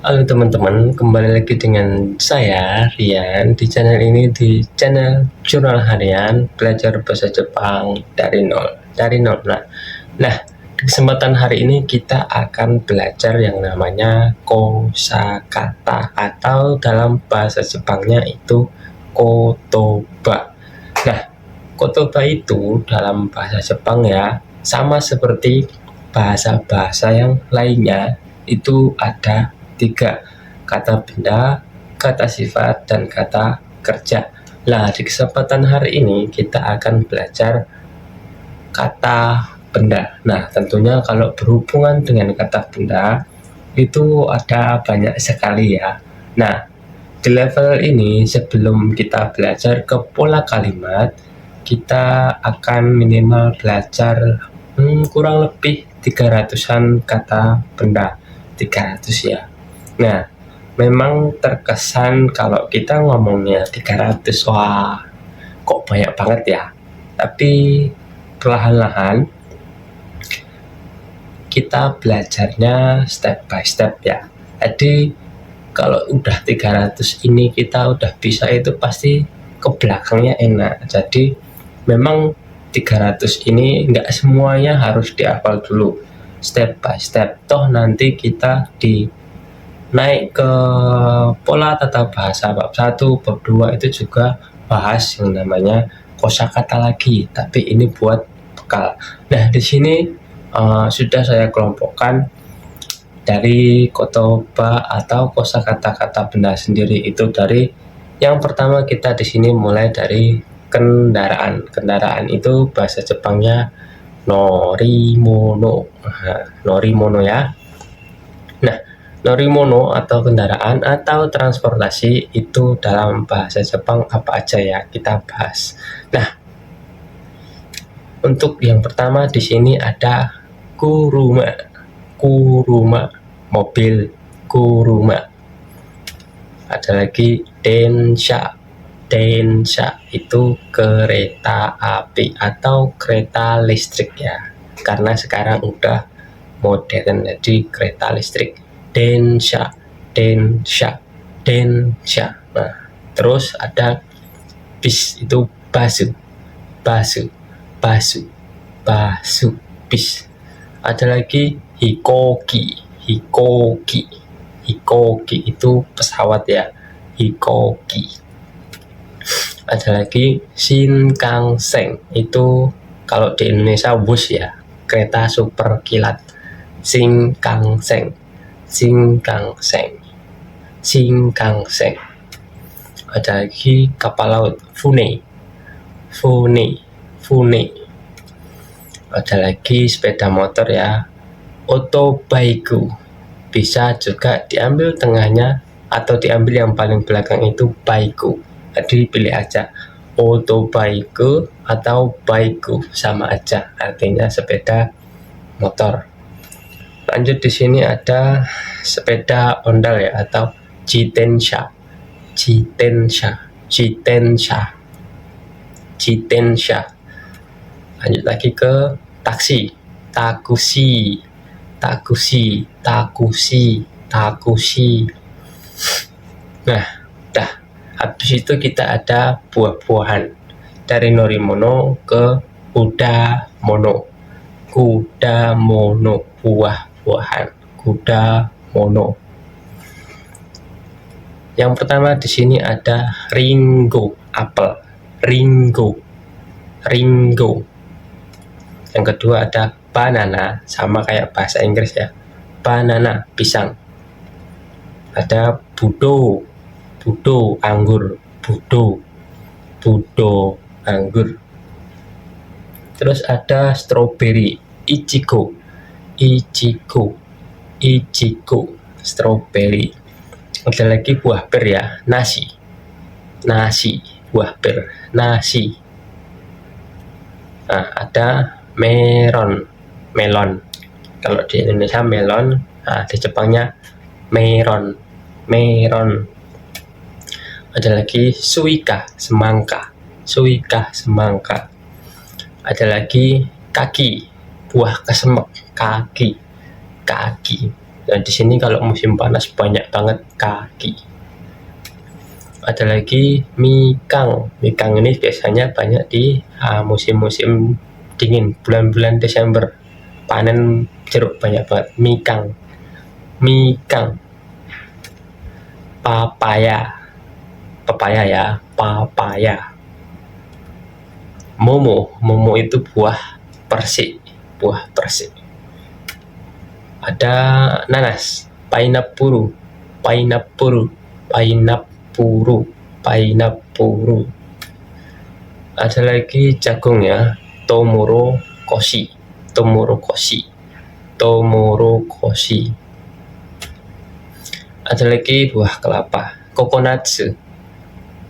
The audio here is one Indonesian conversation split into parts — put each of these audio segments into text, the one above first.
Halo teman-teman, kembali lagi dengan saya Rian di channel ini, di channel Jurnal Harian Belajar Bahasa Jepang dari nol. Nah, di kesempatan hari ini kita akan belajar yang namanya kosakata atau dalam bahasa Jepangnya itu kotoba. Nah, kotoba itu dalam bahasa Jepang ya sama seperti bahasa-bahasa yang lainnya, itu ada tiga: kata benda, kata sifat, dan kata kerja. Nah, di kesempatan hari ini kita akan belajar kata benda. Nah, tentunya kalau berhubungan dengan kata benda itu ada banyak sekali ya. Nah, di level ini sebelum kita belajar ke pola kalimat, kita akan minimal belajar kurang lebih 300-an kata benda. 300 ya. Nah, memang terkesan kalau kita ngomongnya 300, wah kok banyak banget ya. Tapi perlahan-lahan kita belajarnya step by step ya. Jadi kalau udah 300 ini kita udah bisa, itu pasti ke belakangnya enak. Jadi memang 300 ini nggak semuanya harus dihafal dulu, step by step. Toh nanti kita di naik ke pola tata bahasa bab 1, bab 2 itu juga bahas yang namanya kosakata lagi, tapi ini buat bekal. Nah, di sini sudah saya kelompokkan dari kotoba atau kosakata-kata benda sendiri. Itu dari yang pertama, kita di sini mulai dari kendaraan. Kendaraan itu bahasa Jepangnya norimono. Norimono ya. Nah, norimono atau kendaraan atau transportasi itu dalam bahasa Jepang apa aja ya, kita bahas. Nah, untuk yang pertama di sini ada kuruma. Kuruma, mobil kuruma. Ada lagi densha. Densha itu kereta api atau kereta listrik ya, karena sekarang udah modern jadi kereta listrik. Densha, densha, densha. Nah, terus ada bis, itu basu, basu, basu, basu, bis. Ada lagi hikoki, hikoki, hikoki itu pesawat ya, hikoki. Ada lagi shinkansen, itu kalau di Indonesia bus ya, kereta super kilat. Shinkansen, shinkansen, shinkansen. Ada lagi kapal laut, fune, fune, fune. Ada lagi sepeda motor ya, otobaiku. Bisa juga diambil tengahnya atau diambil yang paling belakang itu baiku. Jadi pilih aja, otobaiku atau baiku sama aja, artinya sepeda motor. Lanjut, di sini ada sepeda ondal ya, atau jitensha, jitensha, jitensha, jitensha. Lanjut lagi ke taksi, takushi, takushi, takushi, takushi. Nah, dah. Habis itu kita ada buah-buahan, dari norimono ke kudamono. Kudamono, buah-buahan, kudamono. Yang pertama di sini ada ringo, apel, ringo, ringo. Yang kedua ada banana, sama kayak bahasa Inggris ya, banana, pisang. Ada budo, budo, anggur, budo, budo, anggur. Terus ada strawberry, ichigo, ichigo, ichigo, strawberry. Ada lagi buah pir ya, nasi, nasi, buah pir, nasi. Nah, ada meron, melon. Kalau di Indonesia melon, nah di Jepangnya meron, meron. Ada lagi suika, semangka, suika, semangka. Ada lagi kaki, buah kesemek, kaki, kaki. Nah, di sini kalau musim panas banyak banget kaki. Ada lagi mikang. Mikang ini biasanya banyak di musim-musim dingin, bulan-bulan Desember. Panen jeruk banyak banget. Mikang. Mikang. Papaya. Papaya ya, papaya. Momo. Momo itu buah persik. Buah persik. Ada nanas, pineapple, pineapple, pineapple, pineapple. Ada lagi jagung ya, tomoro koshi, tomoro koshi, tomoro koshi. Ada lagi buah kelapa, coconut.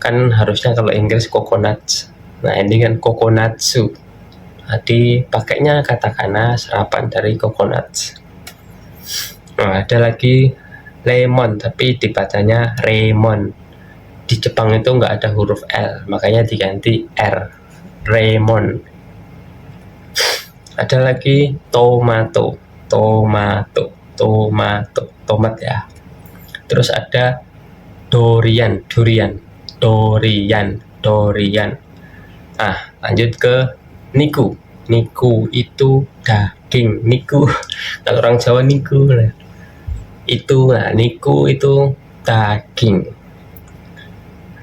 Kan harusnya kalau Inggris coconut. Nah, ini kan coconutsu. Jadi pakainya katakana serapan dari coconut. Nah, ada lagi lemon, tapi dibacanya remon. Di Jepang itu nggak ada huruf L, makanya diganti R. Remon. Ada lagi tomato, tomato, tomato, tomat ya. Terus ada durian, durian, durian, durian. Nah, lanjut ke niku. Niku itu daging. Niku, kalau orang Jawa niku lah. Itu, nah niku itu daging.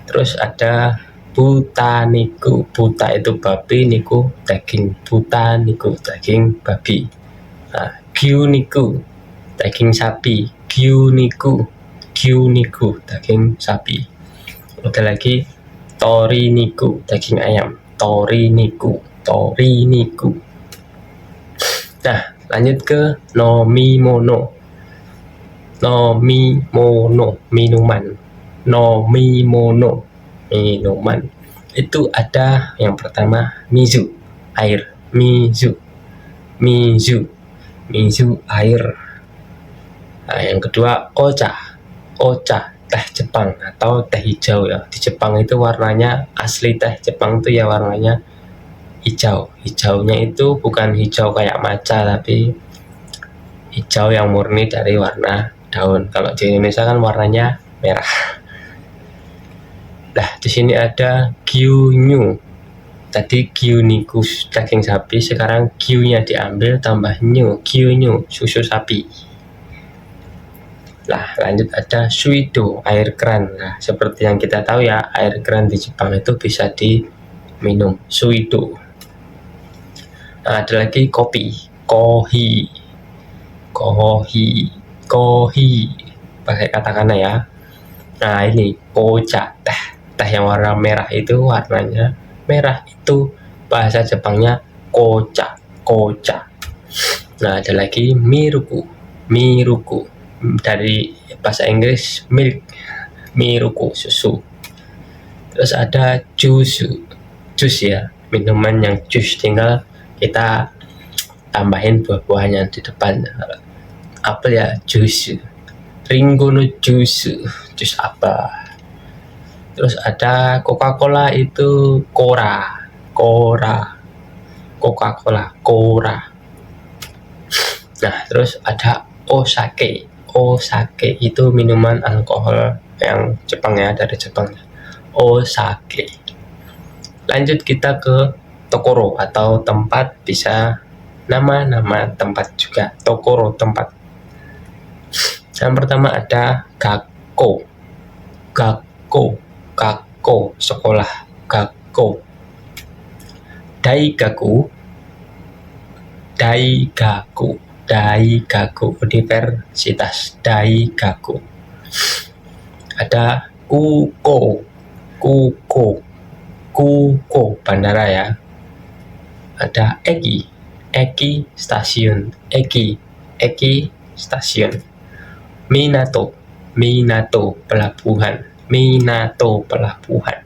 Terus ada buta niku. Buta itu babi, niku daging. Buta niku daging babi. Nah, gyu niku daging sapi. Gyu niku, gyu niku daging sapi. Ada lagi tori niku daging ayam. Tori niku, tori niku. Nah, lanjut ke nomimono. Nomimono, minuman. Nomimono, minuman. Itu ada yang pertama mizu, air. Mizu, mizu, mizu, air. Nah, yang kedua ocha, ocha, teh Jepang atau teh hijau ya. Di Jepang itu warnanya, asli teh Jepang itu ya warnanya hijau. Hijaunya itu bukan hijau kayak matcha, tapi hijau yang murni dari warna daun. Kalau di Indonesia kan warnanya merah. Nah, di sini ada gyunyu. Tadi gyuniku daging sapi, sekarang gyunya diambil tambah nyu, gyunyu, susu sapi. Nah, lanjut ada suido, air keran. Nah, seperti yang kita tahu ya, air keran di Jepang itu bisa diminum, suido. Nah, ada lagi kopi, kohi, kohi, kohi, pakai katakana ya. Nah, ini kocha, teh yang warna merah itu warnanya merah, itu bahasa Jepangnya kocha, kocha. Nah, ada lagi miruku, miruku, dari bahasa Inggris milk, miruku, susu. Terus ada jus, jus ya, minuman yang jus, tinggal kita tambahin buah-buahnya di depan. Apel ya jus, ringo no jus, jus apa. Terus ada Coca-Cola itu Cora, Cora, Coca-Cola, Cora. Nah, terus ada osake, osake itu minuman alkohol yang Jepang ya, dari Jepang. Osake. Lanjut kita ke tokoro atau tempat, bisa nama-nama tempat juga. Tokoro, tempat. Yang pertama ada gakko, gakko, gakko, sekolah, gakko. Daigaku, daigaku, daigaku, universitas, daigaku. Ada kuko, kuko, kuko, bandara ya. Ada eki, eki, stasiun, eki, eki, stasiun. Minato, minato, pelabuhan, minato, pelabuhan,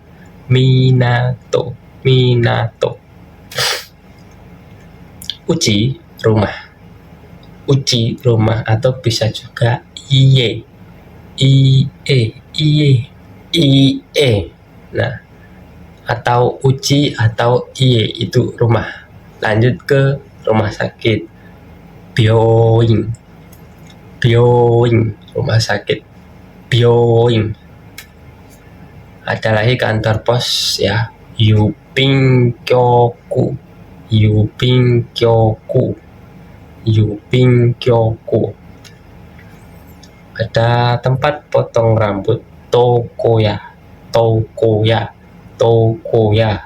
minato, minato. Uji, rumah, uji, rumah, atau bisa juga iye, iye, iye, iye. Nah, atau uji atau iye itu rumah. Lanjut ke rumah sakit, byoin, Byoing, rumah sakit. Byoing. Ada lagi kantor pos ya, Yupingkyoku. Yupingkyoku. Yupingkyoku. Ada tempat potong rambut, Tokoya. Tokoya. Tokoya.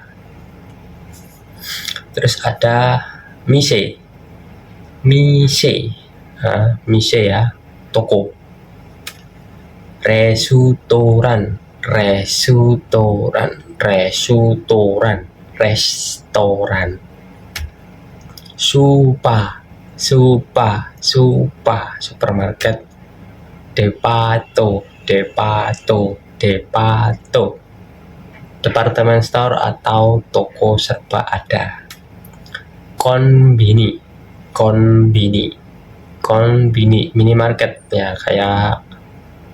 Terus ada mise. Mise. Mise ya, toko. Restoran. Restoran. Restoran. Restoran. Supa. Supa. Supa. Supermarket. Depato. Depato. Depato. Departemen store atau toko serba ada. Konbini. Konbini. Konbini, minimarket ya, kayak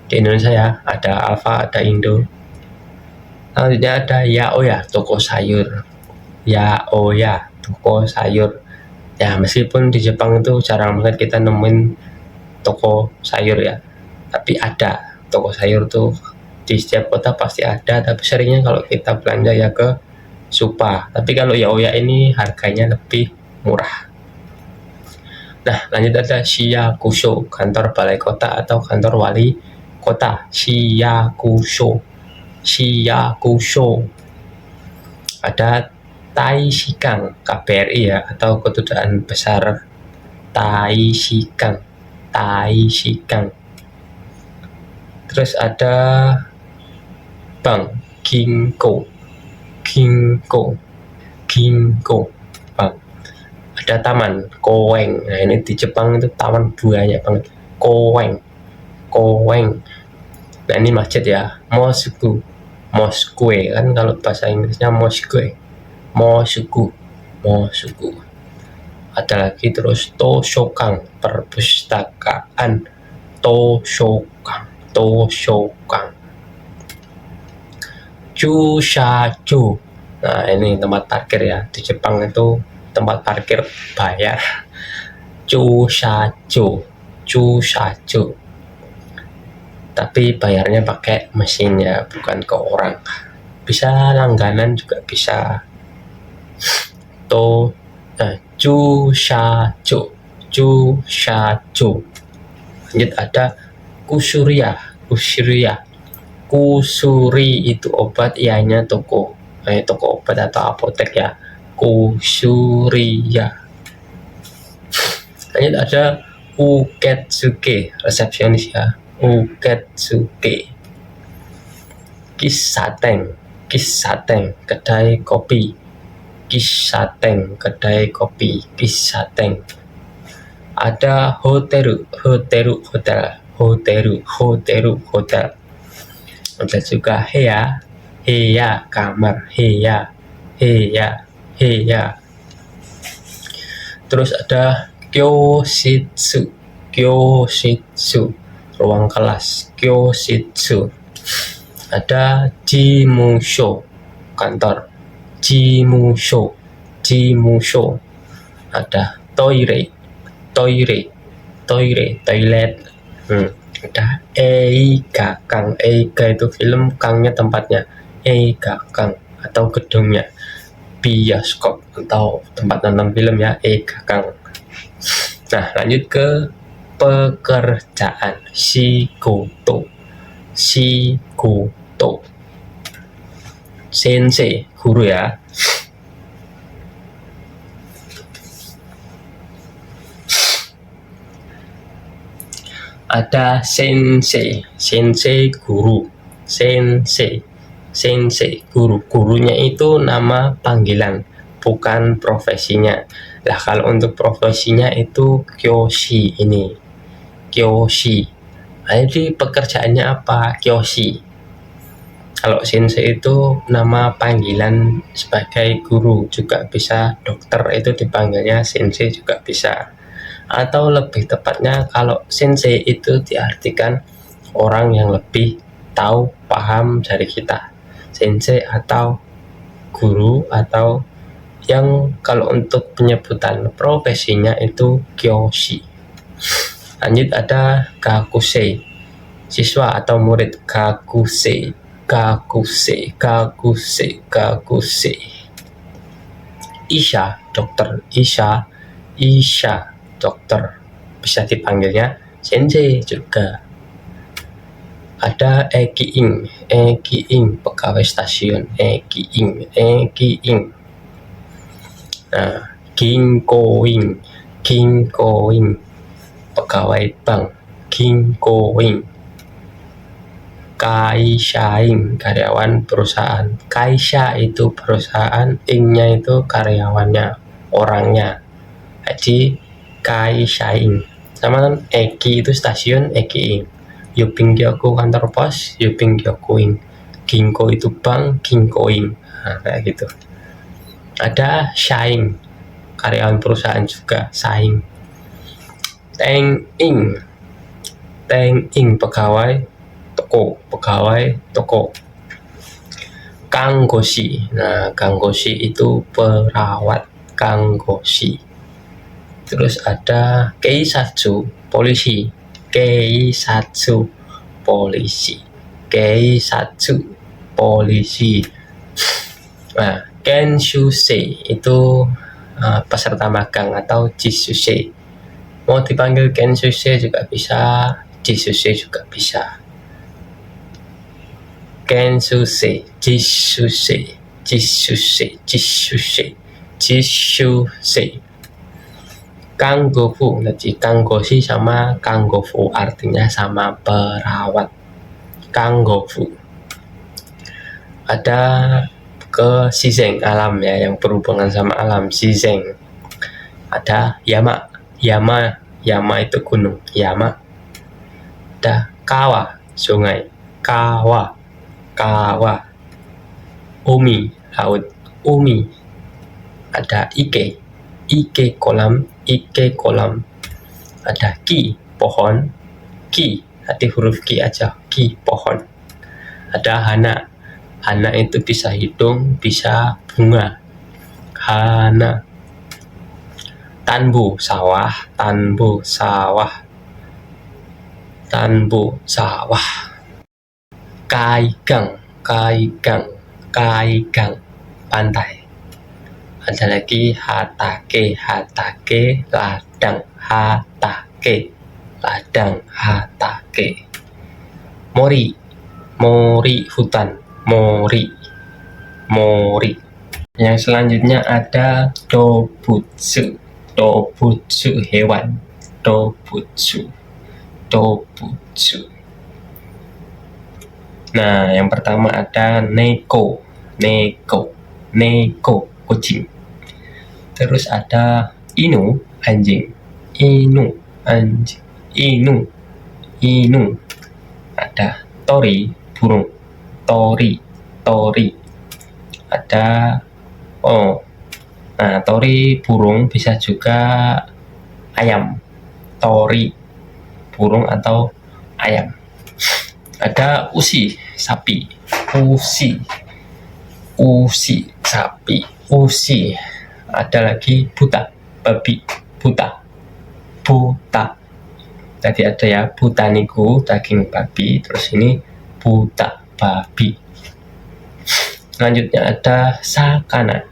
di Indonesia ya, ada Alfa, ada Indo. Selanjutnya ada Yaoya, toko sayur. Yaoya, toko sayur. Ya, meskipun di Jepang itu jarang banget kita nemuin toko sayur ya, tapi ada toko sayur tuh di setiap kota pasti ada, tapi seringnya kalau kita belanja ya ke Supa. Tapi kalau Yaoya ini harganya lebih murah. Nah, lanjut ada Shiyakusho, kantor balai kota atau kantor wali kota. Shiyakusho. Shiyakusho. Ada Taishikang, KBRI ya, atau Kedutaan Besar Taishikang. Taishikang. Terus ada bank, Ginko. Ginko. Ginko. Bank. Ada taman, Koeng. Nah, ini di Jepang itu taman banyak banget. Koeng. Koeng. Nah, ini masjid ya, Mosque. Mosque kan kalau bahasa Inggrisnya Mosque. Mosque. Mosque. Ada lagi terus Toshokan, perpustakaan. Toshokan. Toshokan. Chushacho. Nah, ini tempat parkir ya. Di Jepang itu tempat parkir bayar. Chushacho. Chushacho. Tapi bayarnya pakai mesin ya, bukan ke orang. Bisa langganan juga bisa. Chushacho. Chushacho. Lanjut ada Kusuria. Kusuria. Kusuri itu obat, ianya toko. Toko obat atau apotek ya. Kusuria. Lanjut ada Uketsuke, resepsionis ya. Uketsuke. Kisateng. Kisateng, kedai kopi. Kisateng, kedai kopi. Kisateng. Ada hoteru. Hoteru, hotel. Hoteru, hoteru, hotel. Ada juga heya. Heya, kamar. Heya. Heya. Heya. Terus ada kyoshitsu. Kyoshitsu, ruang kelas. Kyoshitsu. Ada jimusho, kantor. Jimusho. Jimusho. Ada toire. Toire. Toire, toilet. Ada eiga kang. Eiga itu film, kangnya tempatnya. Eiga kang atau gedungnya. Bioskop atau tempat nonton film ya, eiga kang. Nah, lanjut ke pekerjaan. Shigoto. Shigoto. Sensei, guru ya. Ada sensei. Sensei guru. Sensei. Sensei guru. Gurunya itu nama panggilan, bukan profesinya. Lah, kalau untuk profesinya itu kyoshi ini. Kyoshi. Nah, jadi pekerjaannya apa? Kyoshi. Kalau sensei itu nama panggilan sebagai guru, juga bisa. Dokter itu dipanggilnya sensei juga bisa. Atau lebih tepatnya kalau sensei itu diartikan orang yang lebih tahu, paham dari kita. Sensei atau guru, atau yang kalau untuk penyebutan profesinya itu kyoshi. Lanjut ada gakusei, siswa atau murid. Gakusei, gakusei, gakusei, gakusei. Isha, dokter. Isha, Isha, dokter. Bisa dipanggilnya sensei juga. Ada Eki-ing, Eki-ing, pegawai stasiun. Eki-ing, Eki-ing. Nah, Ginko-ing, Ginko-ing, pegawai bank. Ginko-ing. Kaisha-ing, karyawan perusahaan. Kaisha itu perusahaan, ing-nya itu karyawannya, orangnya. Jadi Kaisha-ing. Sama kan Eki itu stasiun, Eki-ing. Yuping-gyoku kantor pos, Yuping-gyoku-ing. Ginko itu bank, Ginko-ing. Nah, kayak gitu. Ada Shaing, karyawan perusahaan juga, Shaing. Teng-ing, Teng-ing, pegawai toko, pegawai toko. Kanggoshi, nah Kanggoshi itu perawat, Kanggoshi. Terus ada Keisatsu, polisi. Keisatsu, polisi. Keisatsu, polisi. Nah, Kenshusei itu peserta magang atau Jisusei. Mau dipanggil Kenshusei juga bisa, Jisusei juga bisa. Kenshusei, Jisusei, Jisusei, Jisusei, Jisusei. Kanggofu, jadi Kanggoshi sama Kanggofu artinya sama, perawat. Kanggofu. Ada ke Shizeng, alam ya, yang berhubungan sama alam, Shizeng. Ada Yama, Yama, Yama itu gunung, Yama. Ada Kawa, sungai, Kawa, Kawa. Umi, laut, Umi. Ada Ike, Ike kolam, Ike kolam. Ada Ki, pohon, Ki, hati huruf Ki aja, Ki, pohon. Ada Hana, Hana itu bisa hidung, bisa bunga, Hana. Tanbu, sawah, Tanbu, sawah, Tanbu, sawah. Kaigang, Kaigang, Kaigang, pantai. Ada lagi Hatake, Hatake, ladang, Hatake, ladang, Hatake. Mori, Mori, hutan, Mori, Mori. Yang selanjutnya ada Dobutsu, Dobutsu, hewan, Dobutsu, Dobutsu. Nah, yang pertama ada Neko, Neko, Neko, kucing. Terus ada Inu, anjing, Inu, anjing, Inu, Inu. Ada Tori, burung, Tori, Tori. Ada nah Tori burung, bisa juga ayam, Tori burung atau ayam. Ada Ushi, sapi, Ushi, Ushi, sapi, Ushi. Ada lagi Buta, babi, Buta, Buta. Tadi ada ya Butaniku, daging babi. Terus ini Buta, babi. Selanjutnya ada Sakana,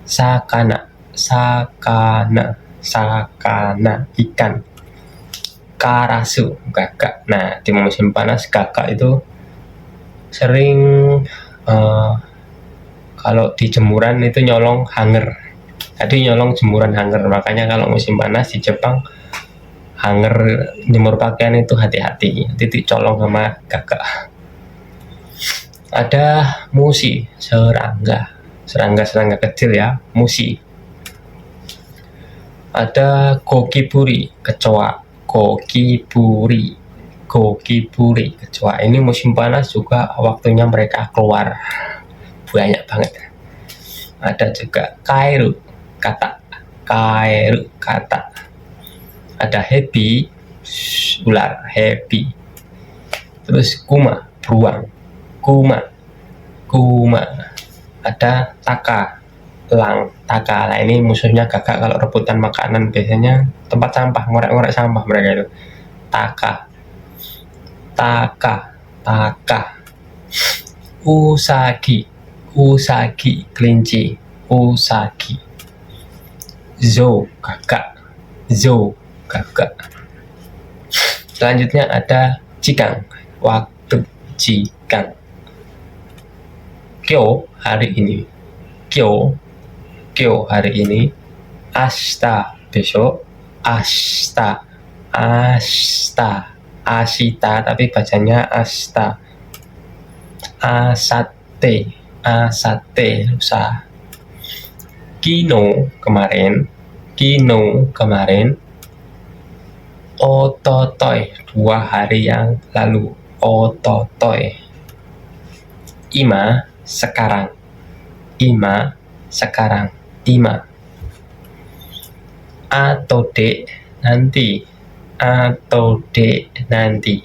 Sakana, Sakana, Sakana, ikan. Karasu, gagak. Nah, di musim panas gagak itu sering kalau di jemuran itu nyolong hanger. Jadi nyolong jemuran hanger. Makanya kalau musim panas di Jepang, hanger jemur pakaian itu hati-hati, dicolong sama gagak. Ada musi, serangga, serangga kecil ya, musi. Ada gokiburi, kecoa, gokiburi, gokiburi, kecoa. Ini musim panas juga waktunya mereka keluar, banyak banget. Ada juga kairu, kata, kairu, kata. Ada hebi, ular, hebi. Terus kuma, beruang, kuma, kuma. Ada taka, elang, taka. Nah, ini musuhnya gagak kalau rebutan makanan, biasanya tempat sampah, ngorek-ngorek sampah mereka itu. taka, taka, taka. Usagi, usagi, kelinci, usagi. Zou, gagak, zou, gagak. Selanjutnya ada jikang, waktu, jikang. Kyo, hari ini. Kyo, kyo, hari ini. Ashita, besok. Ashita, ashita, ashita, tapi bacanya ashita. Asate, asate, lusa. Kino, kemarin. Kino, kemarin. Ototoy, 2 hari yang lalu. Ototoy. Ima, sekarang. Ima, sekarang. Ima. Atau dek, nanti. Atau dek, nanti.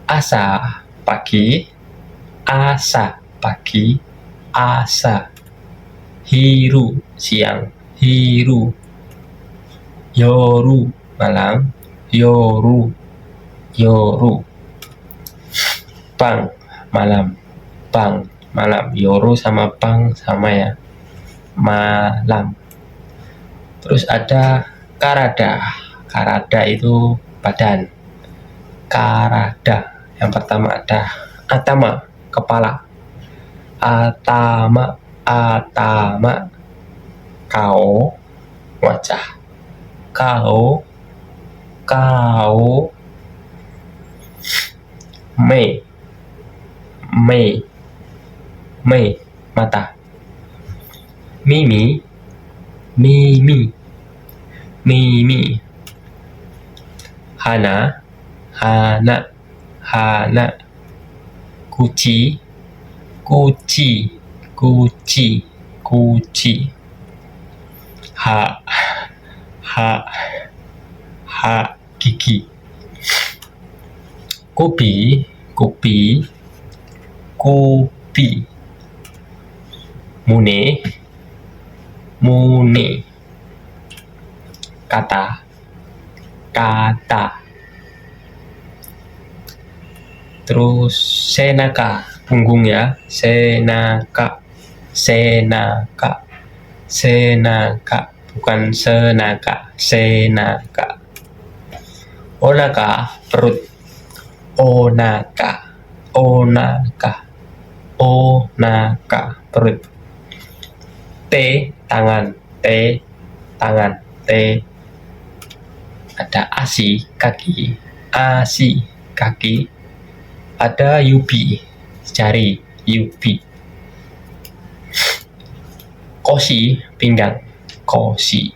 Asa, pagi. Asa, pagi. Asa. Hiru, siang. Hiru. Yoru, malam. Yoru. Yoru. Bang, malam. Bang, malam. Yoru sama bang sama ya. Malam. Terus ada karada. Karada itu badan. Karada. Yang pertama ada atama, kepala. Atama, atama. Kau, wajah. Kau, kau. Mei, mei, mei, mata. Mimi, mimi, mimi. Hana, hana, hana. Kuci, kuci, kuci, kuci. Ha, ha, ha, gigi. Kopi, kopi, kopi. Mune, mune. Kata, kata. Terus senaka, punggung ya. Senaka, senaka, senaka. Bukan senaka, senaka. Onaka, perut. Onaka, onaka, onaka, perut. T, tangan. T, tangan. T. Ada asi, kaki. Asi, kaki. Ada yubi, jari. Yubi. Koshi, pinggang. Koshi.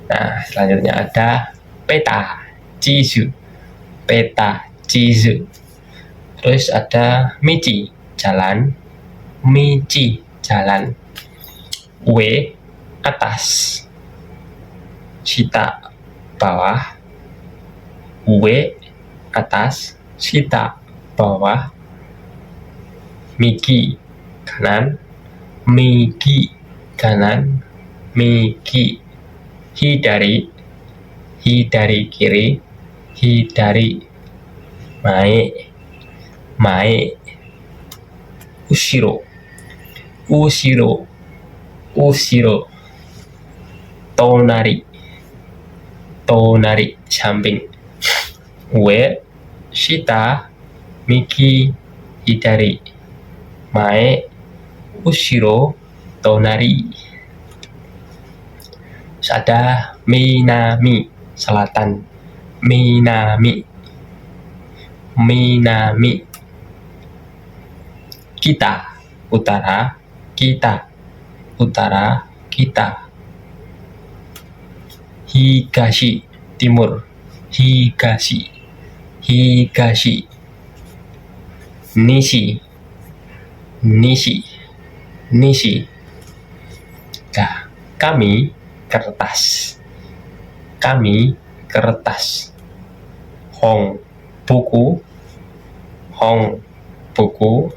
Nah, selanjutnya ada peta, jisu. Peta, jisu. Terus ada michi, jalan. Michi, jalan. Ue, atas. Shita, bawah. Ue, atas. Shita, bawah. Miki, kanan. Miki, kanan. Miki, hidari. Hidari, kiri. Hidari, mae, mae. Ushiro, ushiro, ushiro. Tonari, tonari, samping. Ue, shita, miki, hidari. Mae, ushiro, tonari. Terus ada minami, selatan. Minami, minami. Kita, utara. Kita, utara. Kita. Higashi, timur. Higashi, higashi. Nishi, nishi, nishi. Nah, kami kertas. Kami kertas. Hong, buku. Hong, buku.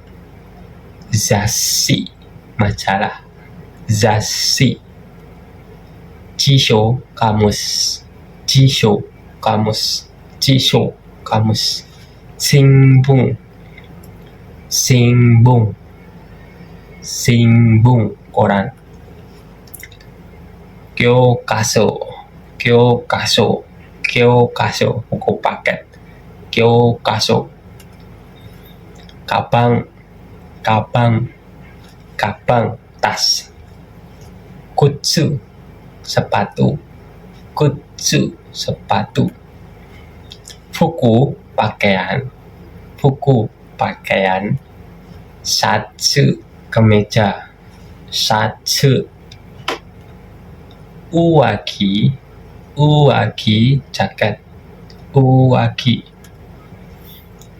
Zassi, majalah. Zassi. Jisho, kamus. Jisho, kamus. Jisho, kamus. Singbung, singbung, singbung, koran. Kyokaso, kyokaso, kyokaso, buku paket. Kyokaso. Kabang, kabang, kabang, tas. Kutsu, sepatu. Kutsu, sepatu. Fuku, pakaian. Fuku, pakaian. Shatsu, kemeja. Shatsu. Uwagi, uwagi, jaket. Uwagi.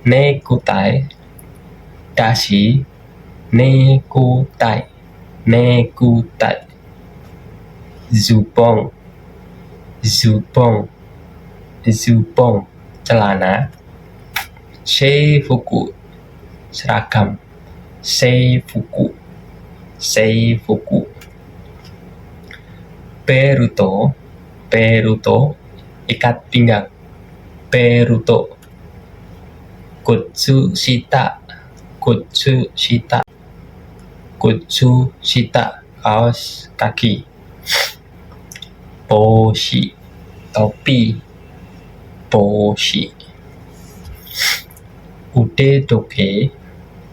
Nekutai, dashi. Nekutai, nekutai. Zubong, zubong, zubong, celana. Seifuku, seragam. Seifuku, seifuku. Peruto, peruto, ikat pinggang. Peruto. Kutsushita, kutsushita, kutsushita, kaos kaki. Boshi, topi. Boshi. Ude doke,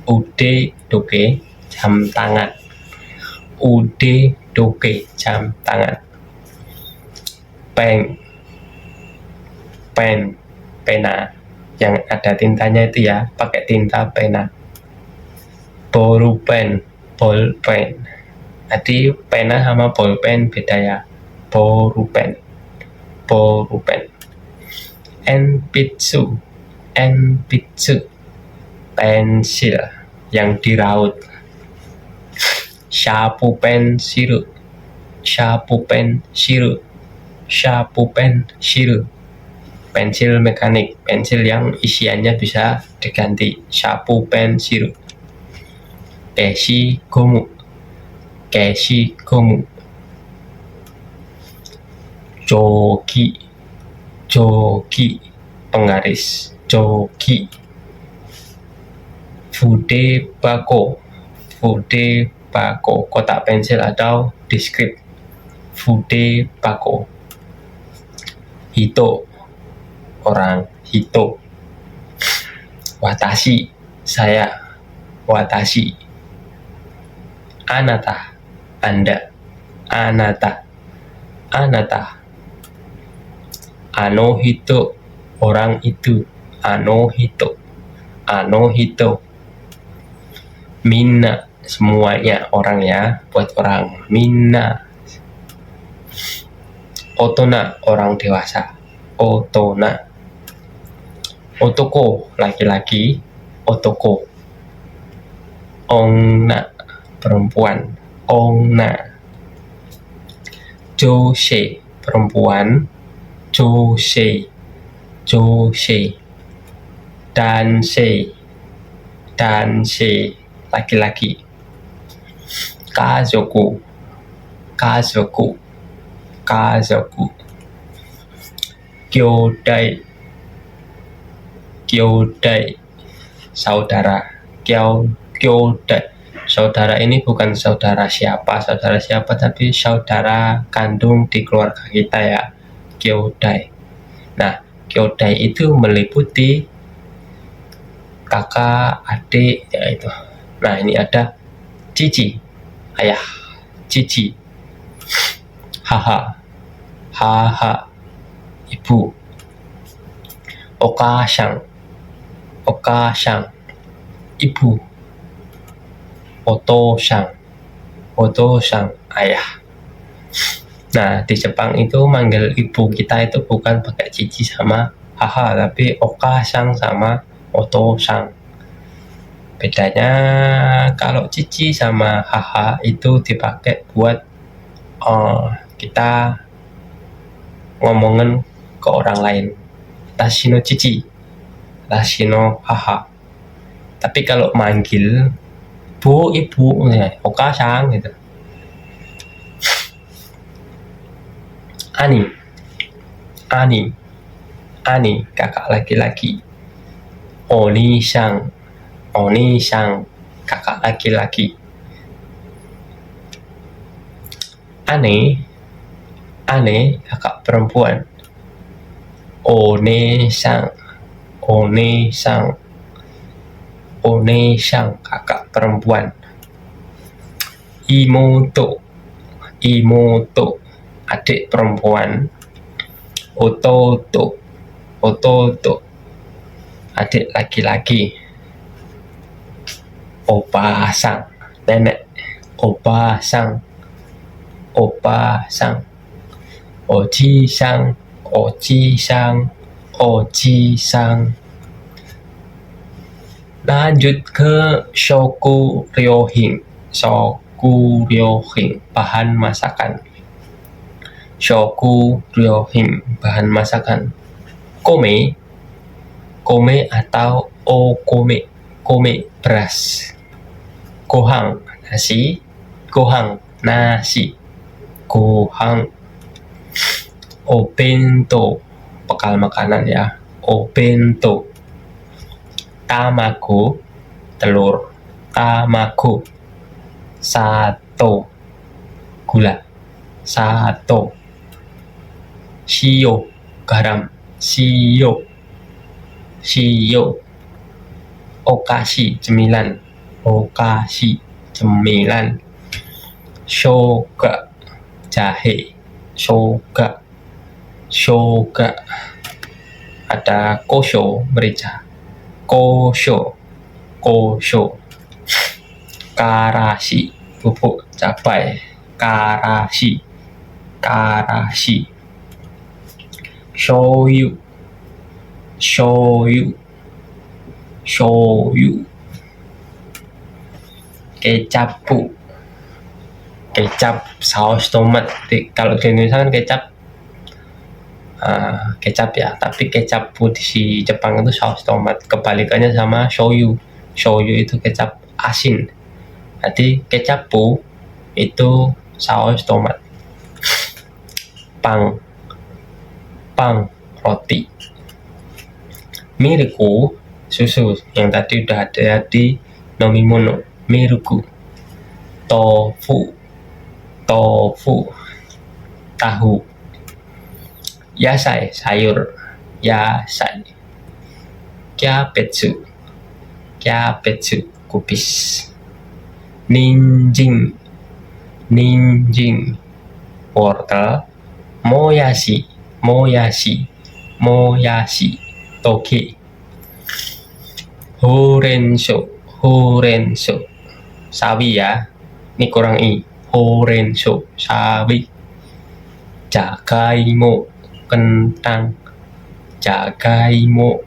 ude doke, jam tangan. Ude doke, jam tangan. Pen, pen, pena yang ada tintanya itu ya, pakai tinta pena. Bolpen, bolpen. Jadi pena sama bolpen beda ya. Bolpen, bolpen. Enpitsu, enpitsu, pensil yang diraut. Shapupen shiru, shapupen shiru, shapupen shiru. Pensil mekanik, pensil yang isiannya bisa diganti. Shapupen shiru. Keshi gomu, keshi gomu. Joki, joki, penggaris. Joki. Fude bako, fude bako, kotak pensil atau diskrip. Fude bako. Hito, orang. Hito. Watashi, saya. Watashi. Anata, Anda. Anata, anata. Anohito, orang itu. Anohito, anohito. Minna, semuanya, orang ya, buat orang. Minna. Otona, orang dewasa. Otona. Otoko, laki-laki. Otoko. Onna, perempuan. Onna. Josei, perempuan. Josei, josei. Dansei, dansei, laki-laki. Kazoku, kazoku, kazoku. Kyodai, kyodai, saudara. Kyodai, saudara ini bukan saudara siapa, tapi saudara kandung di keluarga kita ya. Kyodai. Nah, kyodai itu meliputi kakak, adik, ya itu. Nah, ini ada cici, ayah, cici. Haha, haha, ibu. Okasang, okasang, ibu. Otosang, otosang, ayah. Nah, di Jepang itu manggil ibu kita itu bukan pakai cici sama haha, tapi okasang sama otosang. Bedanya kalau cici sama haha itu dipakai buat kita ngomongin ke orang lain. Tashi no cici, tashi no haha. Tapi kalau manggil bu, ibu, ya, okasang gitu. Ani, ani, Ani kakak laki-laki. Oni-san kakak laki-laki. Ane kakak perempuan. One-san kakak perempuan. Imoto adik perempuan. Ototo adik laki-laki. Opa-san nenek. Opa-san. Oji-san Lanjut ke shoku ryohin bahan masakan. Bahan masakan. Kome atau okome. Kome beras. Gohang nasi. Obento bekal makanan ya. Obento. Tamago telur. Sato gula. Shio garam. Okashi cemilan. Shoga jahe. Shoga ada kosho merica. Karashi bubuk cabai. Karashi. Shoyu kecap saus tomat. Kalau di Indonesia kan kecap ya, tapi kecap di Jepang itu saus tomat. Kebalikannya sama shoyu itu kecap asin. Jadi kecappu itu saus tomat. Pang roti. Miriku susu yang tadi udah ada di nomimono. Miruku. Tofu tahu. Yasai sayur. Kyabetsu kubis. Ninjing wortel. Moyashi toge. Horenso sawi ya, ini kurang i. Horenso sawi. Jagaimo kentang. Jagaimo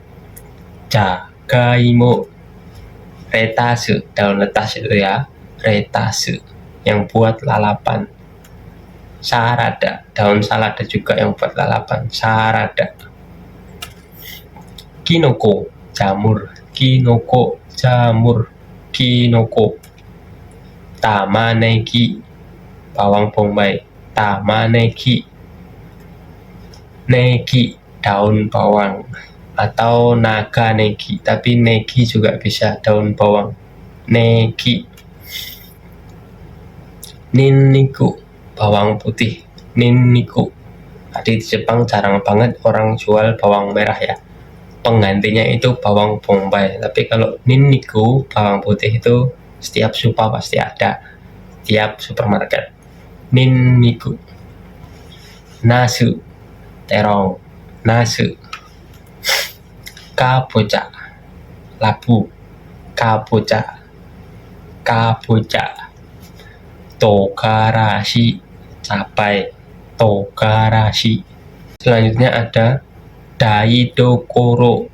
retase daun letas itu ya. Retase yang buat lalapan. Sarada daun salada juga yang buat lalapan. Sarada. Kinoko jamur. Tamanegi bawang bombay. Negi daun bawang atau naga negi, tapi negi juga bisa daun bawang. Negi. Ninniku bawang putih. Tadi di Jepang jarang banget orang jual bawang merah ya, penggantinya itu bawang bombay. Tapi kalau ninniku bawang putih itu setiap supa pasti ada, tiap supermarket. Ninniku. Nasu terong. Kabocha labu. Kabocha. Togarashi cabai. Selanjutnya ada daidokoro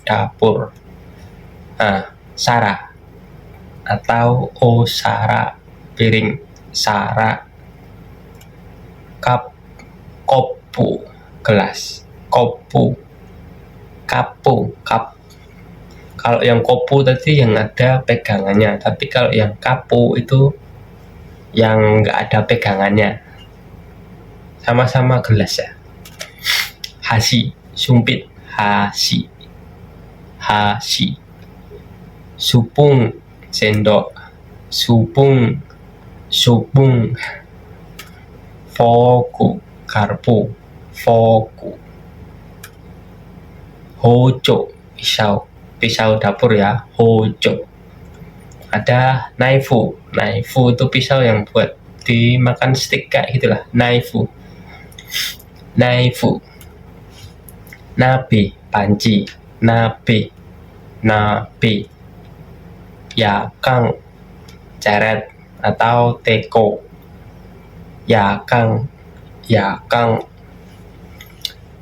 dapur. Sara atau osara piring. Sara. Kopu gelas. Kapu. Kalau yang kopu tadi yang ada pegangannya, tapi kalau yang kapu itu yang nggak ada pegangannya. sama-sama gelas ya. Hashi, sumpit, hashi, hashi. Supung, sendok, supung, supung. Foku, garpu, foku. Hojo, pisau, pisau dapur ya, hojo. Ada naifu, naifu itu pisau yang buat dimakan steak kayak gitulah, naifu, naifu. Nabe, panci, nabe, nabe. Yakang, ceret atau teko, yakang, yakang.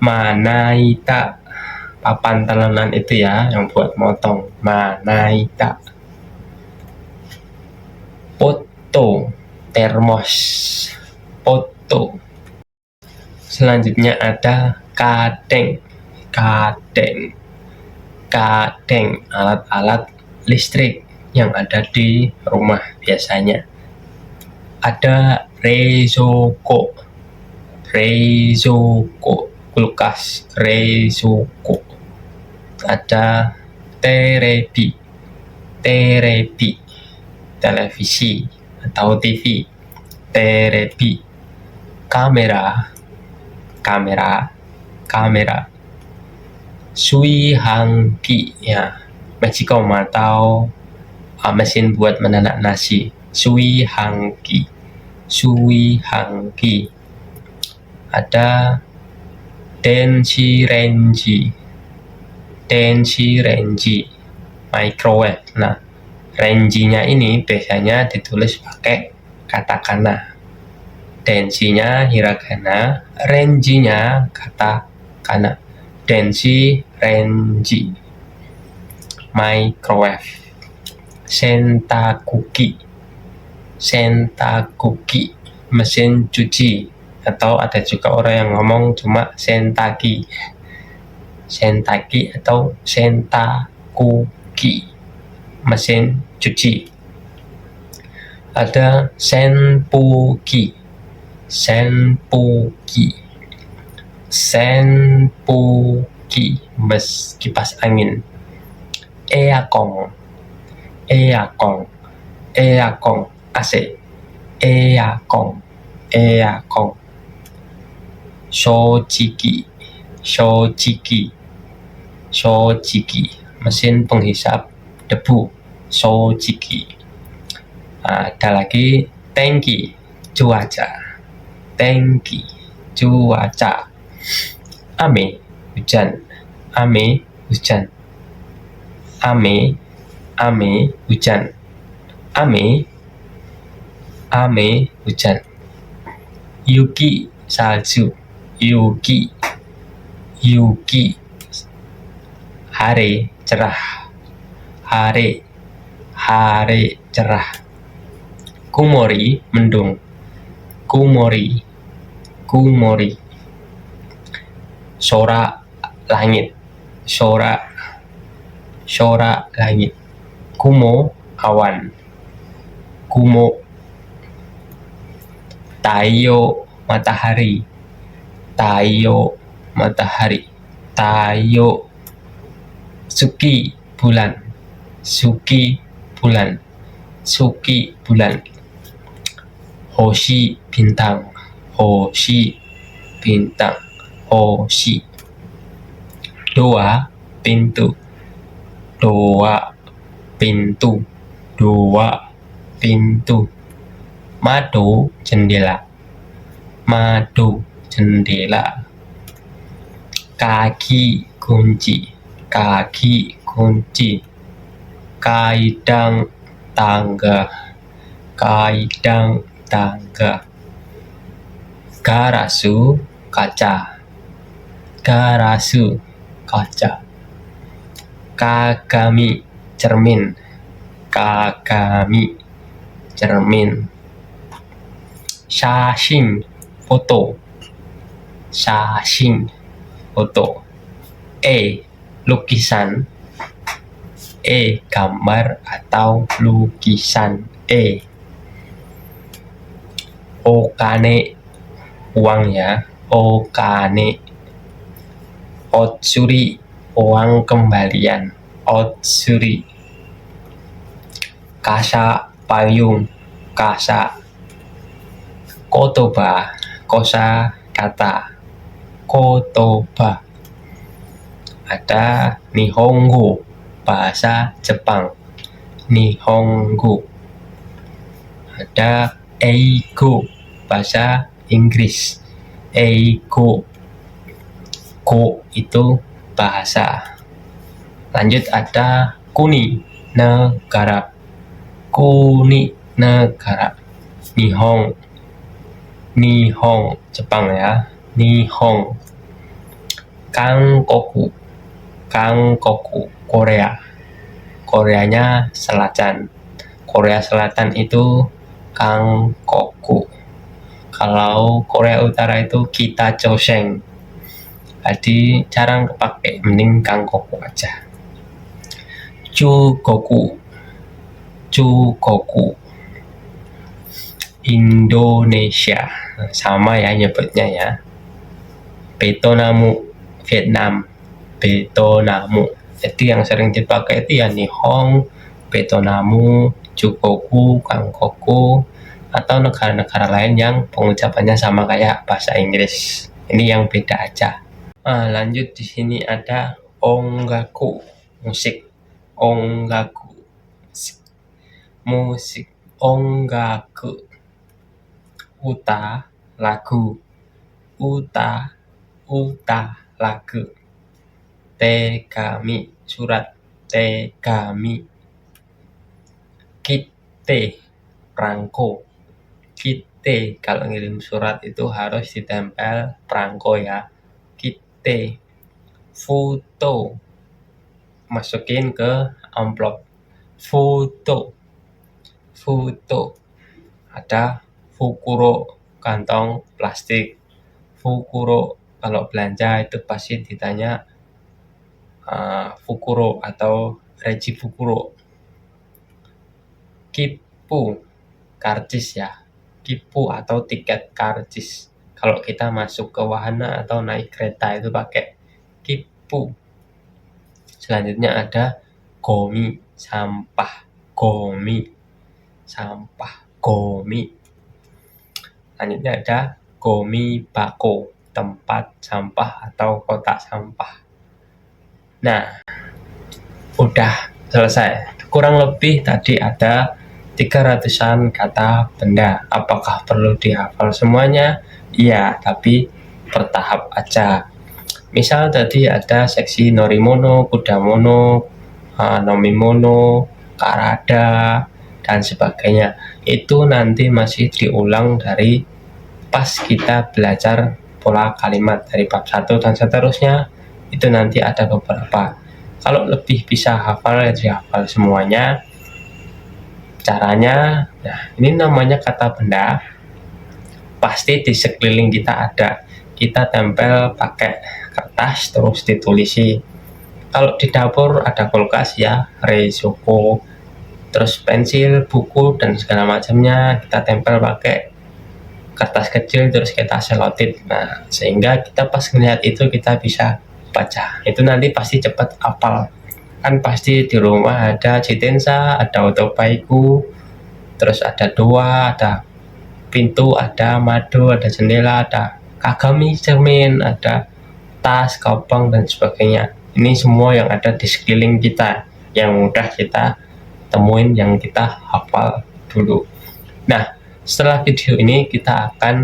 Manaita, papan talenan itu ya yang buat motong, manaita. Poto, termos, poto. Selanjutnya ada kadeng, kadeng, kadeng, alat-alat listrik yang ada di rumah biasanya. Ada rezoko, rezoko, kulkas, rezoko. Ada terebi, terebi, televisi atau TV, terebi. Kamera, kamera, kamera. Suihangki ya, magicom atau mesin buat menanak nasi, suihangki, suihangki. Ada denshi renji, microwave. Nah, renjinya ini biasanya ditulis pakai katakana. Densinya hiragana, renjinya katakana. Densi renji, microwave. Sentakuki, sentakuki, mesin cuci, atau ada juga orang yang ngomong cuma sentaki, sentaki atau sentakuki, mesin cuci. Ada senpuki, senpuki, senpuki, kipas angin. Eakong, eakong, eakong, AC, eakong, eakong. Shojiki, shojiki, shojiki, mesin penghisap debu, shojiki. Ada lagi tangki, cuaca, tangki, cuaca. Ame, hujan, ame, hujan, ame, ame, hujan, ame, ame, hujan. Yuki, salju, yuki, yuki. Hare, cerah, hare, hare, cerah. Kumori, mendung, kumori, kumori. Sora, langit, sora, sora, langit. Kumo, awan, kumo. Taiyo, matahari, taiyo, matahari, taiyo. Suki, bulan, suki, bulan, suki, bulan. Hoshi, bintang, hoshi, bintang, hoshi. Doa, pintu, doa, pintu, doa, pintu. Mado, jendela, mado, jendela. Kaki, kunci, kaki, kunci. Kaidang, tangga, kaidang, tangga. Garasu, kaca, garasu, kaca. Kagami, cermin, kagami, cermin. Shashin, foto, shashin, foto. Lukisan, gambar atau lukisan. Okane, uang ya. Okane. Otsuri, uang kembalian. Otsuri. Kasa, payung. Kasa. Kotoba, kosa kata. Kotoba. Ada Nihongo, bahasa Jepang. Nihongo. Ada Eigo, bahasa Inggris. Eigo. Go itu bahasa. Lanjut ada kuni, negara. Kuni, negara. Nihong. Nihong, Jepang ya. Nihong. Kangkoku. Kangkoku, Korea. Koreanya Selatan. Korea Selatan itu Kangkoku. Kalau Korea Utara itu Kita Choseng. Jadi jarang kepake, mending Kangkoku aja. Chugoku. Chugoku. Indonesia. Sama ya nyebutnya ya. Betonamu, Vietnam. Betonamu. Jadi yang sering dipakai itu ya Nihong, Betonamu, Chugoku, Kangkoku, atau negara-negara lain yang pengucapannya sama kayak bahasa Inggris. Ini yang beda aja. Lanjut di sini ada ongaku, musik. Ongaku, musik. Ongaku. Uta, lagu. Uta, lagu. Tegami, surat. Tegami. Kite, perangko. Kite, kalau ngirim surat itu harus ditempel perangko ya. Kite. Foto, masukin ke amplop. Foto. Foto. Ada fukuro, kantong plastik. Fukuro, kalau belanja itu pasti ditanya fukuro atau reji fukuro. Kipu, karcis ya. Kipu atau tiket karcis. Kalau kita masuk ke wahana atau naik kereta itu pakai kipu. Selanjutnya ada gomi, sampah. Gomi, sampah. Gomi. Selanjutnya ada gomi bako, tempat sampah atau kotak sampah. Nah, udah selesai. Kurang lebih tadi ada 300-an kata benda. Apakah perlu dihafal semuanya? Iya, tapi bertahap aja. Misal tadi ada seksi norimono, kudamono, nomimono, karada, dan sebagainya. Itu nanti masih diulang dari pas kita belajar pola kalimat dari bab 1 dan seterusnya. Itu nanti ada beberapa. Kalau lebih bisa hafal, ya dihafal semuanya. Caranya, nah ini namanya kata benda. Pasti di sekeliling kita ada. Kita tempel pakai kertas terus ditulisi. Kalau di dapur ada kulkas ya, reisoko, terus pensil, buku dan segala macamnya kita tempel pakai kertas kecil terus kita selotip. Nah, sehingga kita pas melihat itu kita bisa baca. Itu nanti pasti cepat hafal. Kan pasti di rumah ada jitensa, ada otobaiku, terus ada doa, ada pintu, ada mado, ada jendela, ada kagami, cermin, ada tas, kopong, dan sebagainya. Ini semua yang ada di sekeliling kita, yang mudah kita temuin, yang kita hafal dulu. Nah, setelah video ini kita akan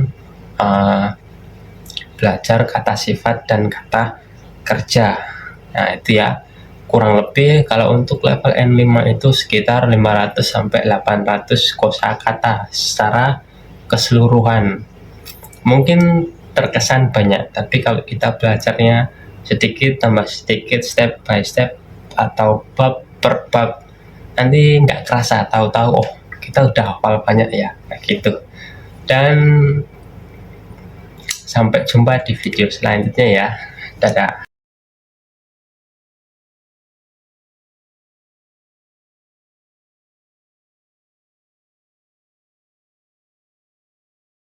belajar kata sifat dan kata kerja. Nah, itu ya. Kurang lebih kalau untuk level N5 itu sekitar 500 sampai 800 kosakata secara keseluruhan. Mungkin terkesan banyak, tapi kalau kita belajarnya sedikit tambah sedikit, step by step atau bab per bab, nanti nggak kerasa, tahu-tahu oh kita udah hafal banyak ya, kayak gitu. Dan sampai jumpa di video selanjutnya ya. Dadah.